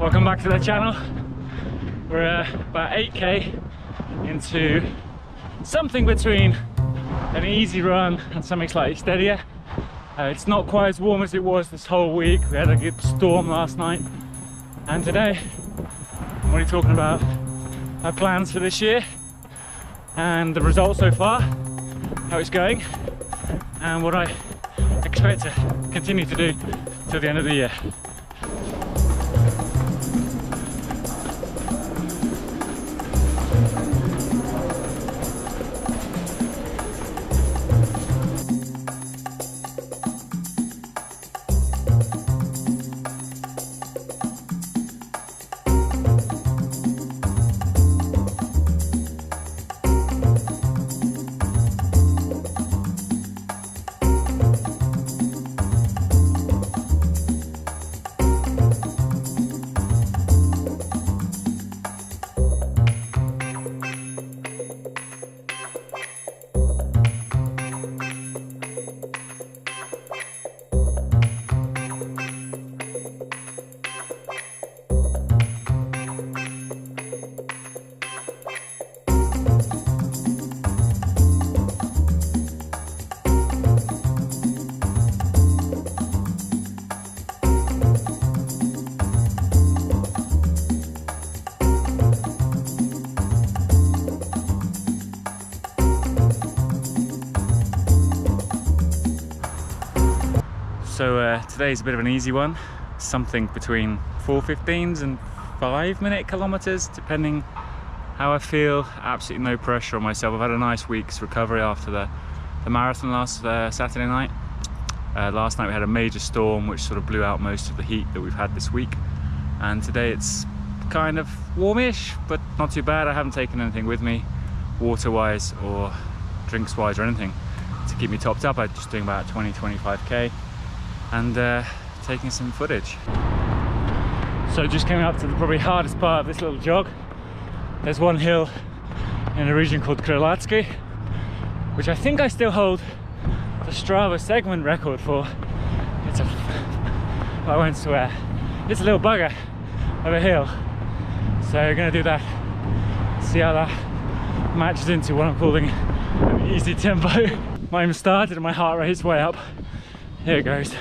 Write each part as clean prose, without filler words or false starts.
Welcome back to the channel. We're about 8k into something between an easy run and something slightly steadier. It's not quite as warm as it was this whole week. We had a good storm last night, and today I'm already talking about our plans for this year and the results so far, how it's going, and what I expect to continue to do till the end of the year. So today's a bit of an easy one, something between 4:15s and 5-minute kilometers, depending how I feel. Absolutely no pressure on myself. I've had a nice week's recovery after the marathon last Saturday night. Last night we had a major storm which sort of blew out most of the heat that we've had this week, and today it's kind of warmish but not too bad. I haven't taken anything with me water wise or drinks wise or anything to keep me topped up. I'm just doing about 20-25k and taking some footage. So just coming up to the probably hardest part of this little jog. There's one hill in a region called Krylacki, which I think I still hold the Strava segment record for. It's I won't swear, it's a little bugger of a hill. So we're gonna do that, see how that matches into what I'm calling an easy tempo. Might even started and my heart rate's way up. Here it goes.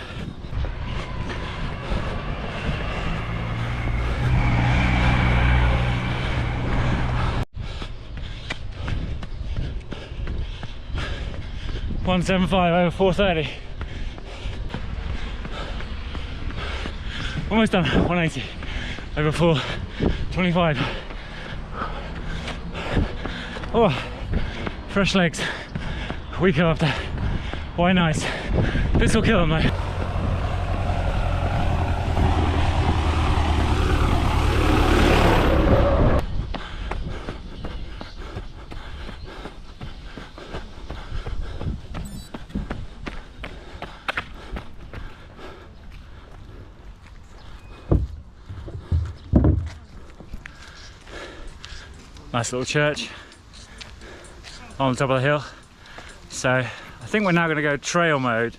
.175 over 4:30. Almost done. 180 over 4:25. Oh, fresh legs. Week after. Why nice? This will kill them though. Nice little church on top of the hill. So I think we're now going to go trail mode.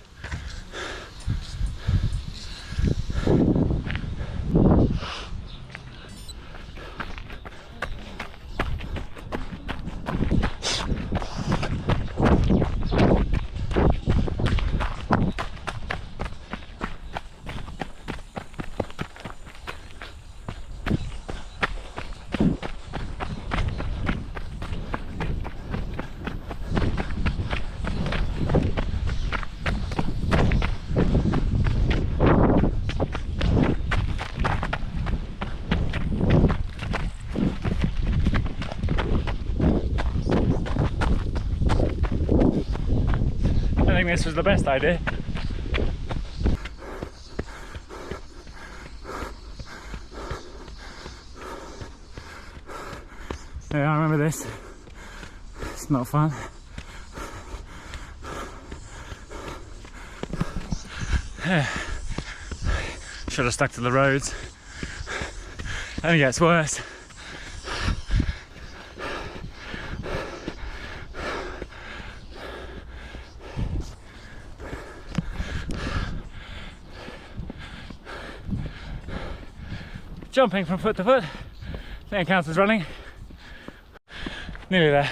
I think this was the best idea. Yeah, I remember this. It's not fun. Should have stuck to the roads. Only gets worse. jumping from foot to foot. I think it counts as running. Nearly there.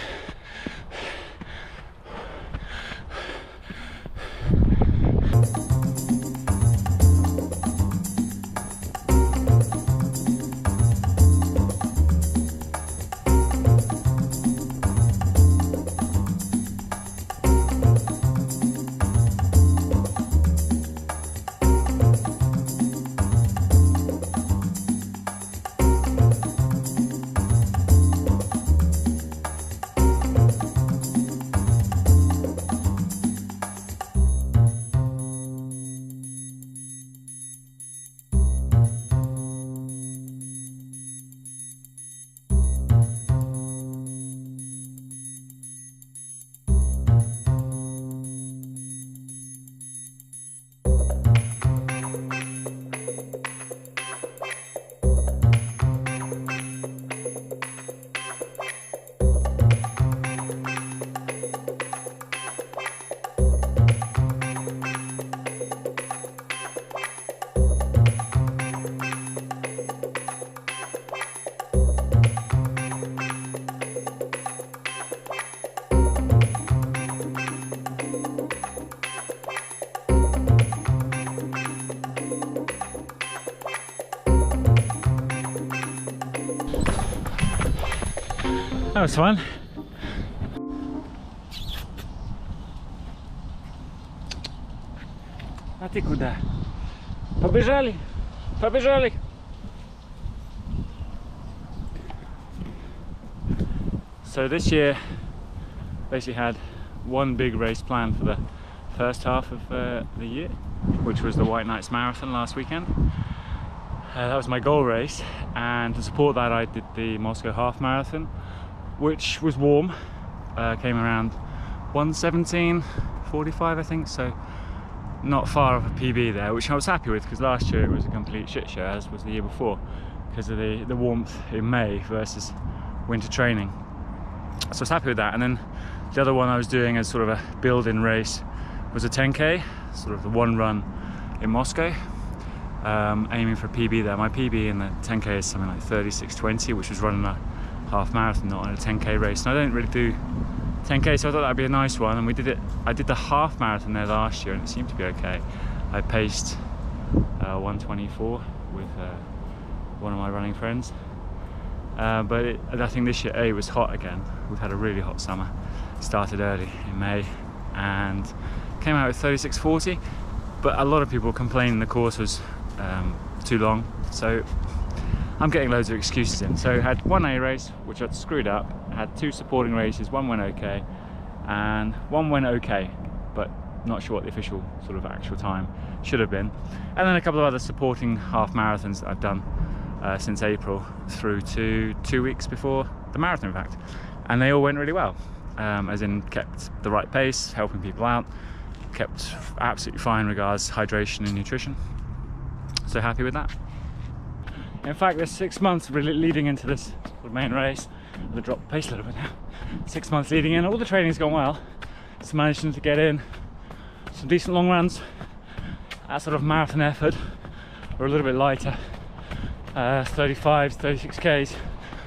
That was fun. А ты куда? Побежали! Побежали! So this year basically had one big race planned for the first half of the year, which was the White Nights Marathon last weekend. That was my goal race, and to support that I did the Moscow Half Marathon, which was warm, came around 1:17:45 I think, so not far off a PB there, which I was happy with because last year it was a complete shit show, as was the year before, because of the warmth in May versus winter training. So I was happy with that. And then the other one I was doing as sort of a build-in race was a 10k, sort of the one run in Moscow, aiming for a PB there. My PB in the 10k is something like 36:20, which was running a half marathon, not on a 10k race. And I don't really do 10k, so I thought that'd be a nice one. And we did it. I did the half marathon there last year, and it seemed to be okay. I paced 1:24 with one of my running friends. But I think this year it was hot again. We've had a really hot summer. Started early in May and came out with 36:40. But a lot of people complaining the course was too long. So I'm getting loads of excuses in. So I had one A race, which I'd screwed up. I had two supporting races, one went okay, and one went okay, but not sure what the official sort of actual time should have been. And then a couple of other supporting half marathons that I've done since April through to 2 weeks before the marathon, in fact. And they all went really well, as in kept the right pace, helping people out, kept absolutely fine regards hydration and nutrition. So happy with that. In fact, there's 6 months really leading into this sort of main race. I'm gonna drop the pace a little bit now. 6 months leading in, all the training's gone well. So managing to get in some decent long runs at sort of marathon effort, or a little bit lighter, 35, 36Ks,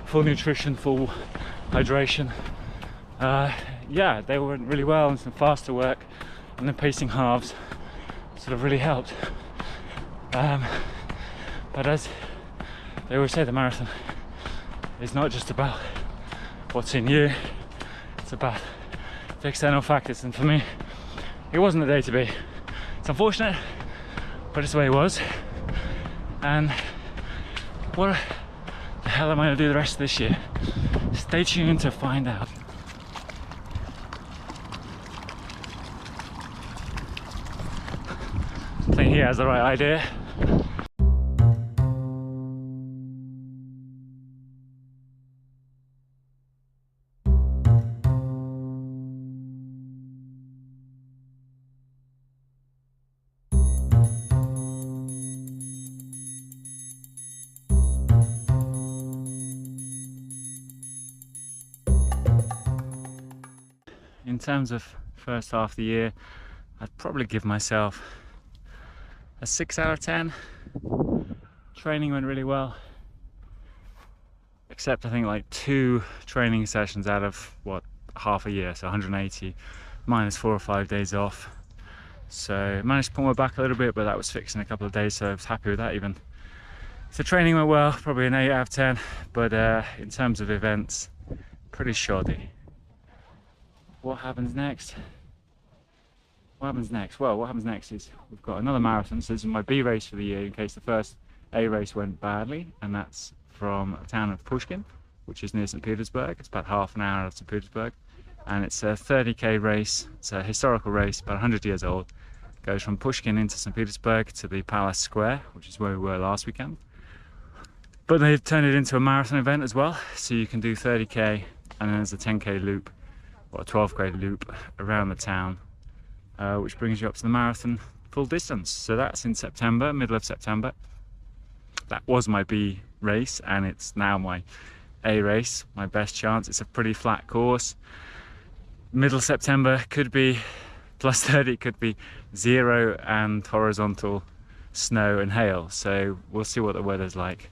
full nutrition, full hydration. Yeah, they went really well, and some faster work, and then pacing halves sort of really helped. But as they always say, the marathon is not just about what's in you, it's about the external factors, and for me it wasn't the day to be. It's unfortunate, but it's the way it was. And what the hell am I going to do the rest of this year? Stay tuned to find out. I think he has the right idea. In terms of first half of the year, I'd probably give myself a 6 out of 10. Training went really well. except I think like 2 training sessions out of what, half a year, so 180 minus 4 or 5 days off. So managed to pull my back a little bit, but that was fixed in a couple of days, so I was happy with that even. So training went well, probably an 8 out of 10, but in terms of events, pretty shoddy. What happens next? What happens next? Well, what happens next is we've got another marathon. So this is my B race for the year in case the first A race went badly, and that's from the town of Pushkin, which is near St. Petersburg. It's about half an hour out of St. Petersburg, and it's a 30k race. It's a historical race, about 100 years old. It goes from Pushkin into St. Petersburg to the Palace Square, which is where we were last weekend. But they've turned it into a marathon event as well, so you can do 30k, and then there's a 10k loop or a 12k loop around the town, which brings you up to the marathon full distance. So that's in September, middle of September. That was my B race, and it's now my A race, my best chance. It's a pretty flat course. Middle September could be plus 30, could be 0 and horizontal snow and hail. So we'll see what the weather's like.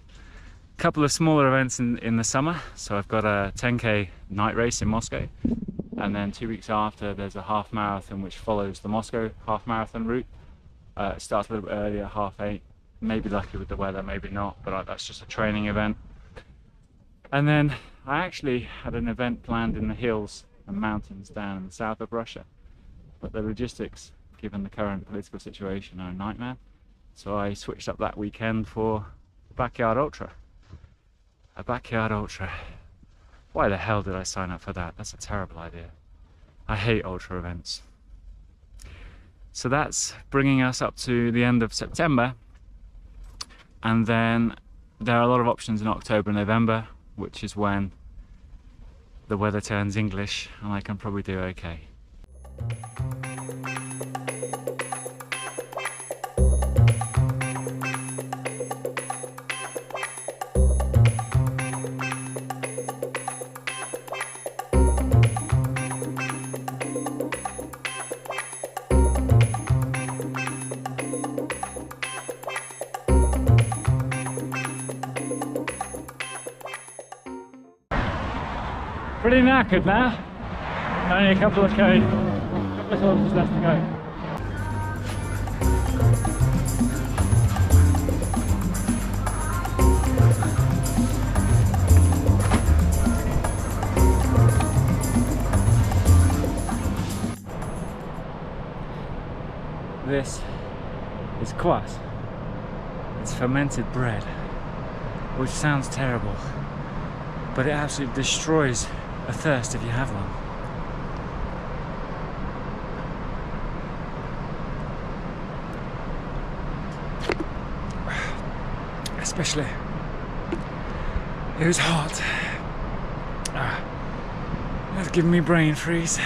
A couple of smaller events in the summer. So I've got a 10k night race in Moscow, and then 2 weeks after there's a half marathon which follows the Moscow half marathon route. It starts a little bit earlier, 8:30. Maybe lucky with the weather, maybe not, but that's just a training event. And then I actually had an event planned in the hills and mountains down in the south of Russia, but the logistics, given the current political situation, are a nightmare. So I switched up that weekend for a backyard ultra. A backyard ultra. Why the hell did I sign up for that? That's a terrible idea. I hate ultra events. So that's bringing us up to the end of September. And then there are a lot of options in October and November, which is when the weather turns English and I can probably do okay. Pretty knackered now. Only a couple of kilometers left to go. This is kvass. It's fermented bread, which sounds terrible, but it absolutely destroys a thirst if you have one. Especially, it was hot. That's giving me brain freeze.